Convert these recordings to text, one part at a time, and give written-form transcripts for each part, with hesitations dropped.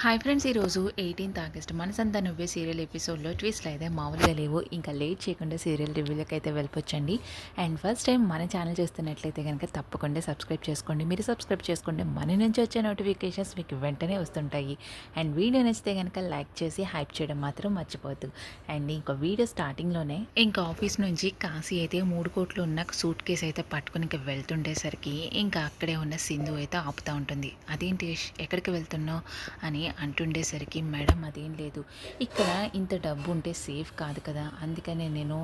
Hi friends, ఈరోజు 18th August మనసంతా నువ్వే సీరియల్ ఎపిసోడ్లో ట్విస్ట్లు అయితే మామూలుగా లేవు. ఇంకా లేట్ చేయకుండా సీరియల్ రివ్యూలోకి అయితే వెళ్ళిపోవచ్చండి. అండ్ ఫస్ట్ టైం మన ఛానల్ చూస్తున్నట్లయితే కనుక తప్పకుండా సబ్స్క్రైబ్ చేసుకోండి. మీరు సబ్స్క్రైబ్ చేసుకుంటే మన నుంచి వచ్చే నోటిఫికేషన్స్ మీకు వెంటనే వస్తుంటాయి. అండ్ వీడియో నచ్చితే కనుక లైక్ చేసి హైప్ చేయడం మాత్రం మర్చిపోవద్దు. అండ్ ఇంకా వీడియో స్టార్టింగ్లోనే ఇంకా ఆఫీస్ నుంచి కాశీ అయితే 3 కోట్లు ఉన్న సూట్ కేసు అయితే పట్టుకుని ఇంకా వెళ్తుండేసరికి ఇంకా అక్కడే ఉన్న సింధు అయితే ఆపుతూ ఉంటుంది. అదేంటి ఎక్కడికి వెళ్తున్నావు అని అంటుండేసరికి, మేడం అదేం లేదు, ఇక్కడ ఇంత డబ్బు ఉంటే సేఫ్ కాదు కదా, అందుకనే నేను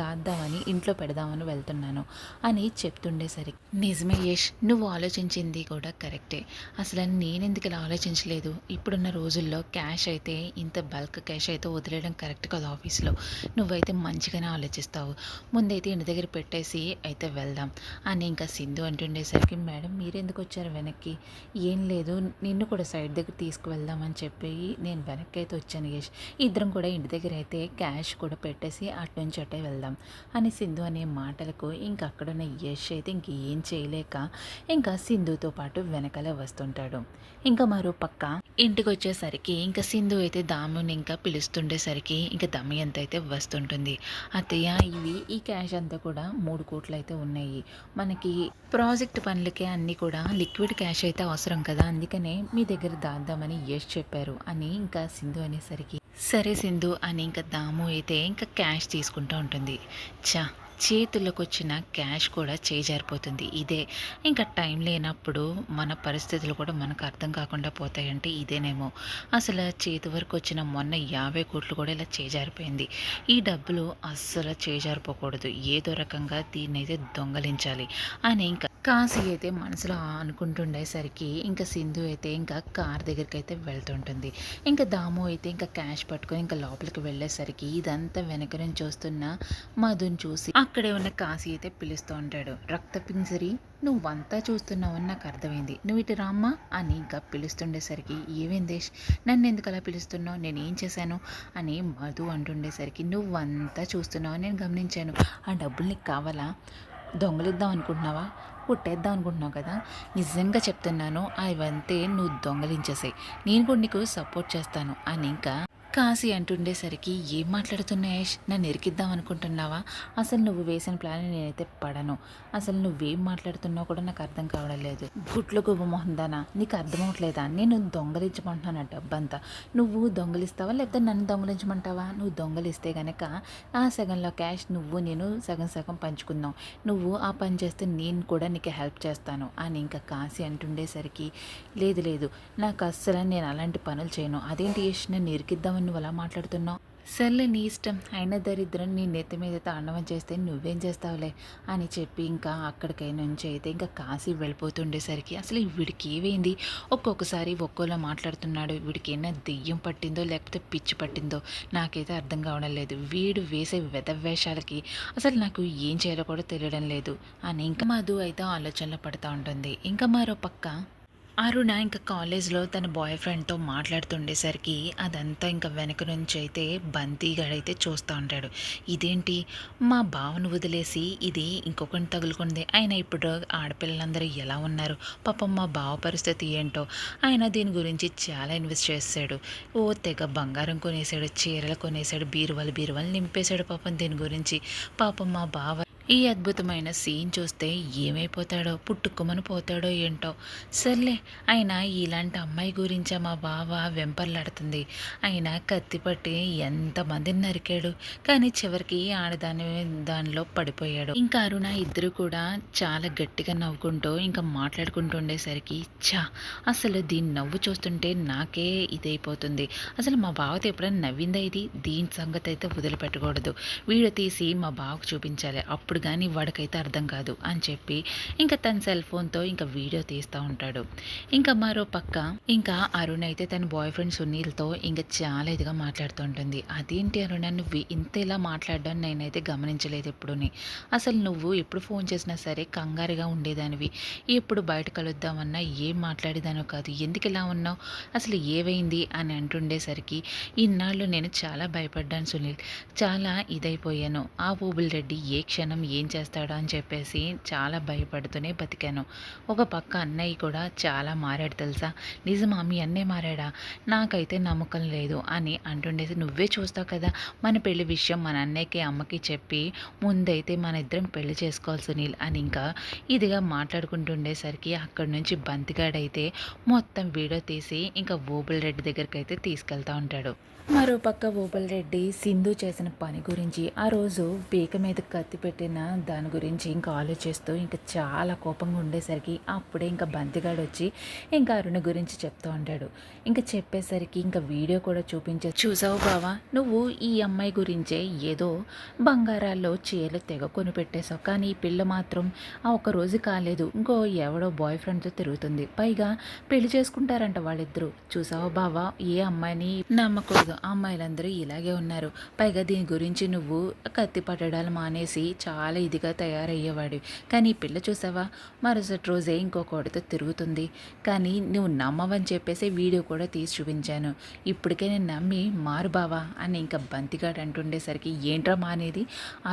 దాద్దామని ఇంట్లో పెడదామని వెళ్తున్నాను అని చెప్తుండేసరికి, నిజమే యష్, నువ్వు ఆలోచించింది కూడా కరెక్టే. అసలు నేనెందుకు ఇలా ఆలోచించలేదు. ఇప్పుడున్న రోజుల్లో క్యాష్ అయితే ఇంత బల్క్ క్యాష్ అయితే వదిలేయడం కరెక్ట్ కదా ఆఫీస్లో. నువ్వైతే మంచిగానే ఆలోచిస్తావు. ముందైతే ఇంటి దగ్గర పెట్టేసి అయితే వెళ్దాం అని ఇంకా సింధు అంటుండేసరికి, మేడం మీరెందుకు వచ్చారు వెనక్కి? ఏం లేదు, నిన్ను కూడా సైడ్ దగ్గర తీసుకువెళ్దామని చెప్పి నేను వెనక్కి అయితే వచ్చాను యష్. ఇద్దరం కూడా ఇంటి దగ్గర అయితే క్యాష్ కూడా పెట్టేసి అటు నుంచి అట్టే వెళ్దాం అని సింధు అనే మాటలకు ఇంకా అక్కడున్న యష్ అయితే ఇంకేం చేయలేక ఇంకా సింధుతో పాటు వెనకాలే వస్తుంటాడు. ఇంకా మరో పక్క ఇంటికి వచ్చేసరికి ఇంకా సింధు అయితే దాముని ఇంకా పిలుస్తుండేసరికి ఇంకా దమయంతి అయితే వస్తుంటుంది. అత్తయ్య, ఈ క్యాష్ అంతా కూడా 3 కోట్లు అయితే ఉన్నాయి. మనకి ప్రాజెక్ట్ పనులకే అన్నీ కూడా లిక్విడ్ క్యాష్ అయితే అవసరం కదా, అందుకనే మీ దగ్గర దాద్దామని యష్ చెప్పారు అని ఇంకా సింధు అనేసరికి, సరే సింధు అని ఇంకా దాము అయితే ఇంకా క్యాష్ తీసుకుంటూ ఉంటుంది. చా, చేతుల్లోకి వచ్చిన క్యాష్ కూడా చేజారిపోతుంది. ఇదే ఇంకా టైం లేనప్పుడు మన పరిస్థితులు కూడా మనకు అర్థం కాకుండా పోతాయంటే ఇదేనేమో. అసలు చేతి వరకు వచ్చిన మొన్న 50 కోట్లు కూడా ఇలా చేజారిపోయింది. ఈ డబ్బులు అస్సలు చేజారిపోకూడదు, ఏదో రకంగా దీన్నైతే దొంగలించాలి అని ఇంకా కాశీ అయితే మనసులో అనుకుంటుండేసరికి ఇంకా సింధు అయితే ఇంకా కార్ దగ్గరికి అయితే వెళ్తుంటుంది. ఇంకా దాము అయితే ఇంకా క్యాష్ పట్టుకొని ఇంకా లోపలికి వెళ్ళేసరికి ఇదంతా వెనక నుంచి వస్తున్న మధుని చూసి అక్కడే ఉన్న కాశీ అయితే పిలుస్తూ ఉంటాడు. రక్తపింజరి, నువ్వంతా చూస్తున్నావని నాకు అర్థమైంది, నువ్వు ఇటు రామ్మా అని ఇంకా పిలుస్తుండేసరికి, ఏవేందేశ్ నన్ను ఎందుకు అలా పిలుస్తున్నావు, నేనేం చేశాను అని మధు అంటుండేసరికి, నువ్వంతా చూస్తున్నావు నేను గమనించాను. ఆ డబ్బులు నీకు కావాలా? దొంగలిద్దాం అనుకుంటున్నావా? కొట్టేద్దాం అనుకుంటున్నావు కదా, నిజంగా చెప్తున్నాను అవంతే నువ్వు దొంగలించేసాయి, నేను కూడా నీకు సపోర్ట్ చేస్తాను అని ఇంకా కాశీ అంటుండేసరికి, ఏం మాట్లాడుతున్నాయేష్, నన్ను ఇరికిద్దాం అనుకుంటున్నావా? అసలు నువ్వు వేసిన ప్లాన్ నేనైతే పడను. అసలు నువ్వేం మాట్లాడుతున్నావు కూడా నాకు అర్థం కావడం లేదు. గుట్లు గుబ మొహందానా, నీకు అర్థమవట్లేదా? నేను దొంగలించమంటున్నాను ఆ డబ్బంతా. నువ్వు దొంగలిస్తావా లేకపోతే నన్ను దొంగలించమంటావా? నువ్వు దొంగలిస్తే కనుక ఆ సగంలో క్యాష్ నువ్వు నేను సగం సగం పంచుకుందాం. నువ్వు ఆ పని చేస్తే నేను కూడా నీకు హెల్ప్ చేస్తాను అని ఇంకా కాశీ అంటుండేసరికి, లేదు లేదు, నాకు అస్సలు నేను అలాంటి పనులు చేయను. అదేంటి యష్, నన్ను ఇరికిద్దామని నువ్వు అలా మాట్లాడుతున్నావు? సర్లే నీ ఇష్టం, అయిన దరిద్రం నీ నెత్తి మీద తాండవం చేస్తే నువ్వేం చేస్తావులే అని చెప్పి ఇంకా అక్కడికై నుంచి అయితే ఇంకా కాశీ వెళ్ళిపోతుండేసరికి, అసలు వీడికి ఏమైంది, ఒక్కొక్కసారి ఒక్కోలా మాట్లాడుతున్నాడు, వీడికి ఏమైనా దెయ్యం పట్టిందో లేకపోతే పిచ్చి పట్టిందో నాకైతే అర్థం కావడం లేదు. వీడు వేసే వెధవేషాలకి అసలు నాకు ఏం చేయాలో కూడా తెలియడం లేదు అని ఇంకా మధు అయితే ఆలోచనలో పడుతూ ఉంటుంది. ఇంకా మరో పక్క అరుణ ఇంకా కాలేజ్లో తన బాయ్ ఫ్రెండ్తో మాట్లాడుతుండేసరికి అదంతా ఇంకా వెనక నుంచి అయితే బంతిగాడైతే చూస్తూ ఉంటాడు. ఇదేంటి, మా బావను వదిలేసి ఇది ఇంకొకరిని తగులుకుంది, ఆయన ఇప్పుడు ఆడపిల్లలందరూ ఎలా ఉన్నారు, పాపం మా బావ పరిస్థితి ఏంటో, ఆయన దీని గురించి చాలా ఇన్వెస్ట్ చేశాడు, ఓ తెగ బంగారం కొనేసాడు, చీరలు కొనేసాడు, బీరువాలు నింపేశాడు పాపం దీని గురించి. పాపం మా బావ ఈ అద్భుతమైన సీన్ చూస్తే ఏమైపోతాడో, పుట్టుకుమని పోతాడో ఏంటో. సర్లే, అయినా ఇలాంటి అమ్మాయి గురించే మా బావ వెంపర్లాడుతుంది. అయినా కత్తిపట్టి ఎంతమందిని నరికాడు, కానీ చివరికి దానిలో పడిపోయాడు. ఇంకా అరుణ ఇద్దరు కూడా చాలా గట్టిగా నవ్వుకుంటూ ఇంకా మాట్లాడుకుంటుండేసరికి, ఛా, అసలు దీన్ని నవ్వు చూస్తుంటే నాకే ఇదైపోతుంది. అసలు మా బావతో ఎప్పుడైనా నవ్విందా ఇది? దీని సంగతి అయితే వదిలిపెట్టకూడదు, వీడియో తీసి మా బావకు చూపించాలి, అప్పుడు కానీ వాడికైతే అర్థం కాదు అని చెప్పి ఇంకా తన సెల్ ఫోన్తో ఇంకా వీడియో తీస్తూ ఉంటాడు. ఇంకా మరో పక్క ఇంకా అరుణ్ అయితే తన బాయ్ ఫ్రెండ్ సునీల్తో ఇంకా చాలా ఇదిగా మాట్లాడుతూ ఉంటుంది. అదేంటి అరుణ, నువ్వు ఇంత ఇలా మాట్లాడడం నేనైతే గమనించలేదు ఎప్పుడుని. అసలు నువ్వు ఎప్పుడు ఫోన్ చేసినా సరే కంగారుగా ఉండేదానివి, ఎప్పుడు బయట కలుద్దామన్నా ఏం మాట్లాడేదానో కాదు, ఎందుకు ఇలా ఉన్నావు, అసలు ఏవైంది అని అంటుండేసరికి, ఇన్నాళ్ళు నేను చాలా భయపడ్డాను సునీల్, చాలా ఇదైపోయాను, ఆ ఊబుల్ రెడ్డి ఏ క్షణం టైం ఏం చేస్తాడో అని చెప్పేసి చాలా భయపడుతూనే బతికాను. ఒక పక్క అన్నయ్య కూడా చాలా మారాడు తెలుసా? నిజమా మీ అన్నయ్య మారాడా? నాకైతే నమ్మకం లేదు అని అంటుండేసి, నువ్వే చూస్తావు కదా మన పెళ్లి విషయం మన అన్నయ్యకి అమ్మకి చెప్పి ముందైతే మన ఇద్దరం పెళ్లి చేసుకోవాలి సునీల్ అని ఇంకా ఇదిగా మాట్లాడుకుంటుండేసరికి అక్కడి నుంచి బంతిగాడైతే మొత్తం వీడియో తీసి ఇంకా ఓబుల్ రెడ్డి దగ్గరికి అయితే తీసుకెళ్తా ఉంటాడు. మరోపక్క ఓబుల్ రెడ్డి సింధు చేసిన పని గురించి, ఆ రోజు పీక మీద కత్తి పెట్టిన దాని గురించి ఇంకా ఆలోచిస్తూ ఇంకా చాలా కోపంగా ఉండేసరికి అప్పుడే ఇంకా బంతిగాడు వచ్చి ఇంకా అరుణ గురించి చెప్తూ ఉంటాడు. ఇంకా చెప్పేసరికి ఇంకా వీడియో కూడా చూసావు బావా, నువ్వు ఈ అమ్మాయి గురించే ఏదో బంగారాల్లో చీరలు తెగ కొని పెట్టేశావు, కానీ ఈ పిల్ల మాత్రం ఆ ఒక్క రోజు కాలేదు ఇంకో ఎవడో బాయ్ ఫ్రెండ్తో తిరుగుతుంది, పైగా పెళ్లి చేసుకుంటారంట వాళ్ళిద్దరూ. చూసావా బావా, ఏ అమ్మాయిని నమ్మకూడదు, అమ్మాయిలందరూ ఇలాగే ఉన్నారు, పైగా దీని గురించి నువ్వు కత్తి పట్టడాలు మానేసి చాలా ఇదిగా తయారయ్యేవాడు, కానీ ఈ పిల్ల చూసావా మరుసటి రోజే ఇంకొకటితో తిరుగుతుంది, కానీ నువ్వు నమ్మవని చెప్పేసి వీడియో కూడా తీసి చూపించాను, ఇప్పటికే నేను నమ్మి మారు బావా అని ఇంకా బంతిగాడు అంటుండేసరికి, ఏంట్రా మానేది,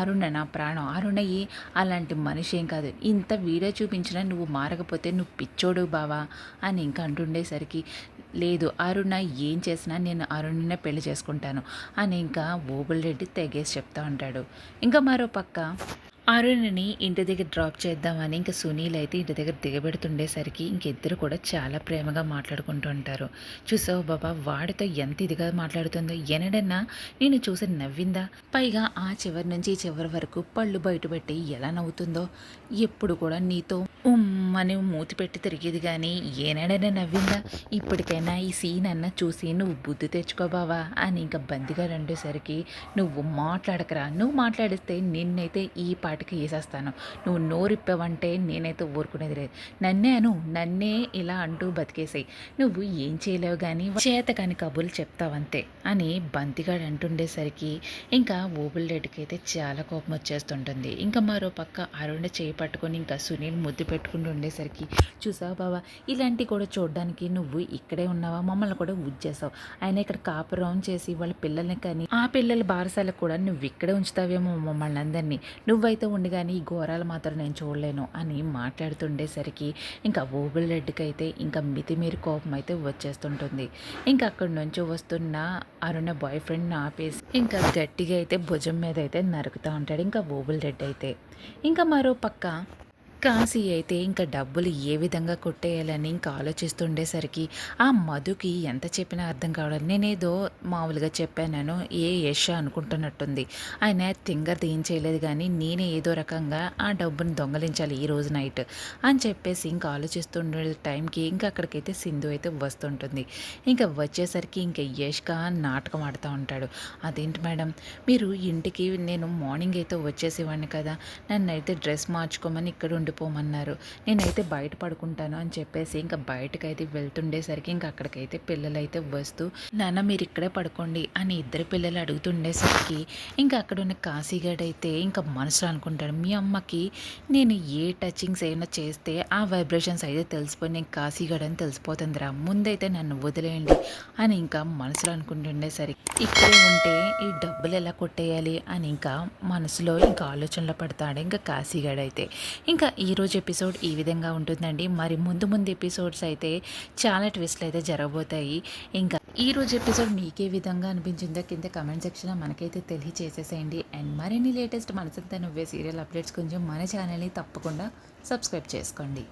అరుణ నా ప్రాణం, అరుణయ్యి అలాంటి మనిషి ఏం కాదు, ఇంత వీడియో చూపించినా నువ్వు మారకపోతే నువ్వు పిచ్చోడు బావా అని ఇంకా అంటుండేసరికి, లేదు అరుణ ఏం చేసినా నేను అరుణనే పెళ్లి చేసుకుంటాను అని ఇంకా ఓబుల్ రెడ్డి తెగేసి చెప్తా ఉంటాడు. ఇంకా మరో పక్క అరుణ్ని ఇంటి దగ్గర డ్రాప్ చేద్దామని ఇంకా సునీల్ అయితే ఇంటి దగ్గర దిగబెడుతుండేసరికి ఇంకిద్దరు కూడా చాలా ప్రేమగా మాట్లాడుకుంటూ ఉంటారు. చూసావు బాబా వాడితో ఎంత ఇదిగా మాట్లాడుతుందో, ఎనడన్నా నేను చూసి నవ్విందా, పైగా ఆ చివరి నుంచి ఈ చివరి వరకు పళ్ళు బయటపెట్టి ఎలా నవ్వుతుందో, ఎప్పుడు కూడా నీతో ఉమ్మని మూతి పెట్టి తిరిగేది కానీ ఏనాడైనా నవ్విందా, ఇప్పటికైనా ఈ సీన్ అన్న చూసి నువ్వు బుద్ధి తెచ్చుకో బావా అని ఇంకా బందిగా అండేసరికి, నువ్వు మాట్లాడకరా, నువ్వు మాట్లాడిస్తే నిన్నైతే ఈ పాటికి వేసేస్తాను, నువ్వు నోరిప్పావంటే నేనైతే ఊరుకునేది లేదు, నన్నే ఇలా అంటూ బతికేసాయి, నువ్వు ఏం చేయలేవు కానీ చేతకాని కబుర్లు చెప్తావంతే అని బంతిగాడు అంటుండేసరికి ఇంకా ఓబుల్ రెడ్డికి అయితే చాలా కోపం వచ్చేస్తుంటుంది. ఇంకా మరో పక్క అరుణ చేయి పట్టుకొని ఇంకా సునీల్ ముద్దు పెట్టుకుంటూ ఉండేసరికి, చూసావు బావా ఇలాంటివి కూడా చూడడానికి నువ్వు ఇక్కడే ఉన్నావా, మమ్మల్ని కూడా ఉజ్జేసావు, ఆయన ఇక్కడ కాపురం చేసి వాళ్ళ పిల్లల్ని కానీ ఆ పిల్లల బారసాలకు కూడా నువ్వు ఇక్కడే ఉంచుతావేమో మమ్మల్ని అందరినీ, నువ్వైతే ఉండి కానీ ఈ ఘోరాలు మాత్రం నేను చూడలేను అని మాట్లాడుతుండేసరికి ఇంకా ఓబుల్ రెడ్డికి అయితే ఇంకా మితిమీరి కోపం అయితే వచ్చేస్తుంటుంది. ఇంకా అక్కడి నుంచి వస్తున్న అరుణ బాయ్ ఫ్రెండ్ని ఆపేసి ఇంకా గట్టిగా అయితే భుజం మీద అయితే నరుకుతూ ఉంటాడు ఇంకా ఓబుల్ రెడ్డి అయితే. ఇంకా మరో పక్క కాశీ అయితే ఇంకా డబ్బులు ఏ విధంగా కొట్టేయాలని ఇంకా ఆలోచిస్తుండేసరికి ఆ మధుకి ఎంత చెప్పినా అర్థం కావడం, నేనేదో మామూలుగా చెప్పాను ఏ యశ అనుకుంటున్నట్టుంది, ఆయన తింగర్ ఏం చేయలేదు కానీ నేనే ఏదో రకంగా ఆ డబ్బుని దొంగలించాలి ఈ రోజు నైట్ అని చెప్పేసి ఇంకా ఆలోచిస్తుండే టైంకి ఇంకా అక్కడికైతే సింధు అయితే వస్తుంటుంది. ఇంకా వచ్చేసరికి ఇంకా యష్క నాటకం ఆడుతూ ఉంటాడు, అదేంటి మేడం మీరు ఇంటికి నేను మార్నింగ్ అయితే వచ్చేసేవాడిని కదా, నన్ను అయితే డ్రెస్ మార్చుకోమని ఇక్కడ ఉండిపోమన్నారు, నేనైతే బయట పడుకుంటాను అని చెప్పేసి ఇంకా బయటకైతే వెళ్తుండేసరికి ఇంకా అక్కడికైతే పిల్లలు అయితే వస్తూ, నాన్న మీరు ఇక్కడే పడుకోండి అని ఇద్దరు పిల్లలు అడుగుతుండేసరికి ఇంకా అక్కడ ఉన్న కాశీగాడు అయితే ఇంకా మనసులో అనుకుంటాడు, మీ అమ్మకి నేను ఏ టచింగ్స్ అయినా చేస్తే ఆ వైబ్రేషన్స్ అయితే తెలిసిపోయి నేను కాశీగాడు అని తెలిసిపోతుందిరా, ముందైతే నన్ను వదిలేయండి అని ఇంకా మనసులో అనుకుంటుండేసరికి, ఇక్కడే ఉంటే ఈ డబ్బులు ఎలా కొట్టేయాలి అని ఇంకా మనసులో ఇంకా ఆలోచనలో పడతాడు ఇంకా కాశీగాడు అయితే. ఇంకా ఈరోజు ఎపిసోడ్ ఈ విధంగా ఉంటుందండి. మరి ముందు ఎపిసోడ్స్ అయితే చాలా ట్విస్ట్లు అయితే జరగబోతాయి. ఇంకా ఈరోజు ఎపిసోడ్ మీకే విధంగా అనిపించిందో కింద కమెంట్ సెక్షన్లో మనకైతే తెలియచేసేసేయండి. అండ్ మరిన్ని లేటెస్ట్ మనసంతా నువ్వే సీరియల్ అప్డేట్స్ కొంచెం మన ఛానల్ని తప్పకుండా సబ్స్క్రైబ్ చేసుకోండి.